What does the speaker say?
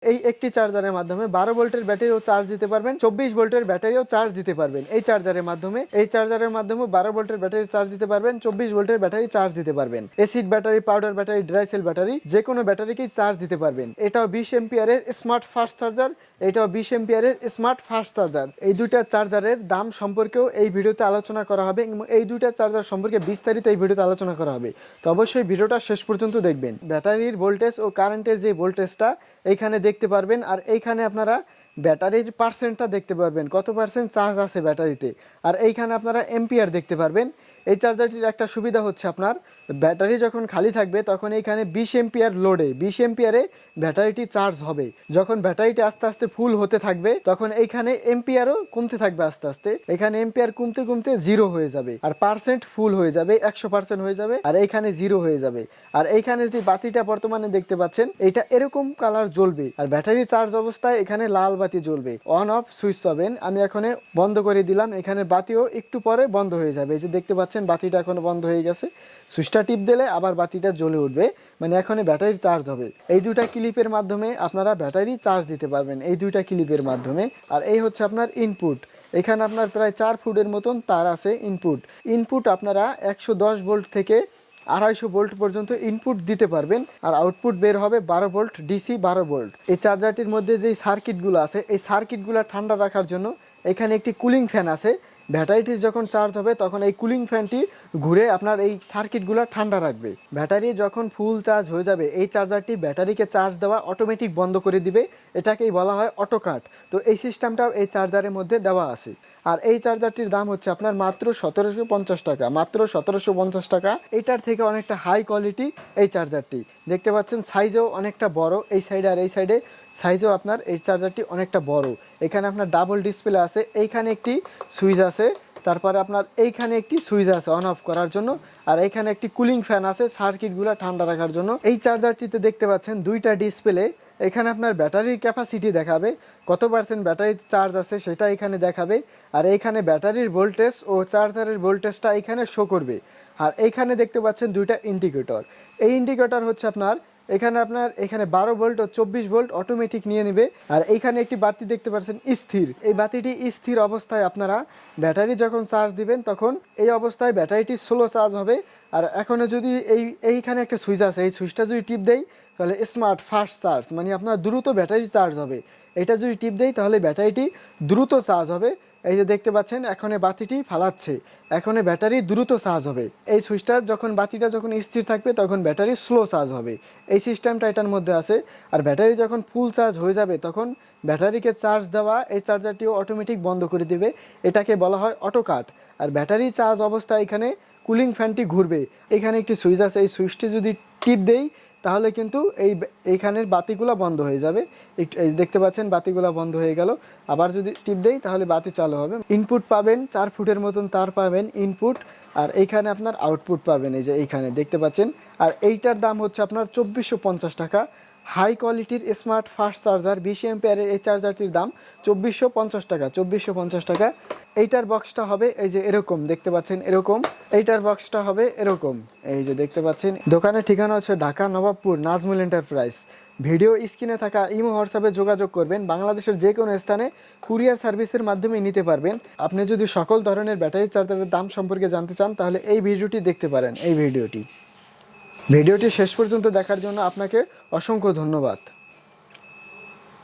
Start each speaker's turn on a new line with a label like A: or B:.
A: এই একটি চার্জারের মাধ্যমে 12 ভোল্টের ব্যাটারিও চার্জ দিতে পারবেন, 24 ভোল্টের ব্যাটারিও চার্জ দিতে পারবেন। এই চার্জারের মাধ্যমে 12 ভোল্টের ব্যাটারি চার্জ দিতে পারবেন, 24 ভোল্টের ব্যাটারি চার্জ দিতে পারবেন। Acid battery, powder battery, dry sell battery, যে কোনো ব্যাটারিকেই চার্জ দিতে পারবেন। এটাও 20 এম্পিয়ারের স্মার্ট ফাস্ট চার্জার, এটাও 20 এম্পিয়ারের স্মার্ট ফাস্ট চার্জার। এই দুইটা চার্জারের দাম সম্পর্কেও এই ভিডিওতে আলোচনা করা হবে এবং এই দুইটা চার্জার সম্পর্কে বিস্তারিত এই ভিডিওতে আলোচনা করা হবে। তো অবশ্যই ভিডিওটা শেষ পর্যন্ত দেখবেন। ব্যাটারির ভোল্টেজ ও কারেন্টের যে ভোল্টেজটা এইখানে দেখতে পারবেন, আর এইখানে আপনারা ব্যাটারির পার্সেন্টটা দেখতে পারবেন, কত পার্সেন্ট চার্জ আছে ব্যাটারিতে। আর এইখানে আপনারা এম্পিয়ার দেখতে পারবেন। এই চার্জারটির একটা সুবিধা হচ্ছে আপনার ব্যাটারি যখন খালি থাকবে তখন এইখানে 20 এম্পিয়ার লোডে 20 এম্পিয়ারে ব্যাটারিটি চার্জ হবে। যখন ব্যাটারিটি আস্তে আস্তে ফুল হতে থাকবে তখন এইখানে এম্পিয়ারও কমতে থাকবে আস্তে আস্তে। এখানে এম্পিয়ার কমতে কমতে 0 হয়ে যাবে, আর পার্সেন্ট ফুল হয়ে যাবে, 100% হয়ে যাবে, আর এইখানে 0 হয়ে যাবে। আর এইখানে যে বাতিটা বর্তমানে দেখতে পাচ্ছেন এটা এরকম কালার জ্বলবে, আর ব্যাটারি চার্জ অবস্থায় এখানে লাল বাতি জ্বলবে। অন অফ সুইচ পাবেন। আমি এখানে বন্ধ করে দিলাম, এখানে বাতিও একটু পরে বন্ধ হয়ে যাবে। এই যে দেখতে পাচ্ছেন বাতিটা এখন বন্ধ হয়ে গেছে। সুইচটা টিপ দিলে আবার বাতিটা জ্বলে উঠবে, মানে এখন ব্যাটারি চার্জ হবে। এই দুইটা ক্লিপের মাধ্যমে আপনারা ব্যাটারি চার্জ দিতে পারবেন, এই দুইটা ক্লিপের মাধ্যমে। আর এই হচ্ছে আপনার ইনপুট। এখানে আপনার প্রায় 4 ফুটের মতন তার আছে ইনপুট আপনারা 110 ভোল্ট থেকে 250 ভোল্ট পর্যন্ত ইনপুট দিতে পারবেন, আর আউটপুট বের হবে 12 ভোল্ট ডিসি 12 ভোল্ট। এই চার্জারটির মধ্যে যেই সার্কিটগুলো আছে এই সার্কিটগুলো ঠান্ডা রাখার জন্য এখানে একটি কুলিং ফ্যান আছে। ব্যাটারিটি যখন চার্জ হবে তখন এই কুলিং ফ্যানটি ঘুরে আপনার এই সার্কিটগুলো ঠান্ডা রাখবে। ব্যাটারি যখন ফুল চার্জ হয়ে যাবে এই চার্জারটি ব্যাটারিকে চার্জ দেওয়া অটোমেটিক বন্ধ করে দিবে, এটাকেই বলা হয় অটো কাট। তো এই সিস্টেমটাও এই চার্জারের মধ্যে দেওয়া আছে। আর এই চার্জারটির দাম হচ্ছে আপনার মাত্র 1750 টাকা, মাত্র 1750 টাকা। এটার থেকে অনেকটা হাই কোয়ালিটি এই চার্জারটি। দেখতে পাচ্ছেন সাইজও অনেকটা বড়, এই সাইডে আর এই সাইডে সাইজও আপনার এই চার্জারটি অনেকটা বড়। এখানে আপনার ডাবল ডিসপ্লে আছে, এইখানে একটি সুইচ আছে, তারপরে আপনার এইখানে একটি সুইচ আছে অন অফ করার জন্য, আর এইখানে একটি কুলিং ফ্যান আছে সার্কিটগুলো ঠান্ডা রাখার জন্য। এই চার্জারটিতে দেখতে পাচ্ছেন দুইটা ডিসপ্লে। এখানে আপনার ব্যাটারির ক্যাপাসিটি দেখাবে, কত পার্সেন্ট ব্যাটারি চার্জ আছে সেটা এখানে দেখাবে, আর এইখানে ব্যাটারির ভোল্টেজ ও চার্জারের ভোল্টেজটা এখানে শো করবে। আর এইখানে দেখতে পাচ্ছেন দুইটা ইন্ডিকেটর। এই ইন্ডিকেটর হচ্ছে আপনার এখানে 12 ভোল্ট ও 24 ভোল্ট অটোমেটিক নিয়ে নেবে। আর এইখানে একটি বাতি দেখতে পাচ্ছেন স্থির, এই বাতিটি স্থির অবস্থায় আপনারা ব্যাটারি যখন চার্জ দিবেন তখন এই অবস্থায় ব্যাটারিটি স্লো চার্জ হবে। আর এখনও যদি এইখানে একটা সুইচ আছে, এই সুইচটা যদি টিপ দেয় তাহলে স্মার্ট ফাস্ট চার্জ, মানে আপনার দ্রুত ব্যাটারি চার্জ হবে। এটা যদি টিপ দেয় তাহলে ব্যাটারিটি দ্রুত চার্জ হবে। এই যে দেখতে পাচ্ছেন এখন বাতিটি ফালাচ্ছে, এখন ব্যাটারি দ্রুত চার্জ হবে। এই সুইচটা যখন বাতিটা যখন স্থির থাকবে তখন ব্যাটারি স্লো চার্জ হবে। এই সিস্টেমটা এটার মধ্যে আছে। আর ব্যাটারি যখন ফুল চার্জ হয়ে যাবে তখন ব্যাটারিকে চার্জ দেওয়া এই চার্জারটিও অটোমেটিক বন্ধ করে দিবে, এটাকে বলা হয় অটো কাট। আর ব্যাটারি চার্জ অবস্থায় এখানে কুলিং ফ্যানটি ঘুরবে। এখানে একটি সুইচ আছে, এই সুইচটি যদি টিপ দেই তাহলে কিন্তু এইখানের বাতিগুলো বন্ধ হয়ে যাবে। এই দেখতে পাচ্ছেন বাতিগুলো বন্ধ হয়ে গেল। আবার যদি টিপ দেই তাহলে বাতি চালু হবে। ইনপুট পাবেন 4 ফুটের মতন তার পাবেন ইনপুট, আর এইখানে আপনার আউটপুট পাবেন, এই যে এইখানে দেখতে পাচ্ছেন। আর এইটার দাম হচ্ছে আপনার 2450 টাকা। হাই কোয়ালিটির স্মার্ট ফাস্ট চার্জার 20 এম্পিয়ারের এই চার্জারটির দাম 2450 টাকা, 2450 টাকা। এইটার বক্সটা হবে এই যে এরকম দেখতে পাচ্ছেন, এরকম এইটার বক্সটা হবে এরকম। এই যে দেখতে পাচ্ছেন দোকানের ঠিকানা হচ্ছে ঢাকা নবাবপুর নাজমুল এন্টারপ্রাইজ। ভিডিও স্ক্রিনে থাকা ইমো হোয়াটসঅ্যাপে যোগাযোগ করবেন। বাংলাদেশের যে কোনো স্থানে কুরিয়ার সার্ভিসের মাধ্যমে নিতে পারবেন। আপনি যদি সকল ধরনের ব্যাটারি চার্জারের দাম সম্পর্কে জানতে চান তাহলে এই ভিডিওটি দেখতে পারেন। এই ভিডিওটি শেষ পর্যন্ত দেখার জন্য আপনাকে অসংখ্য ধন্যবাদ।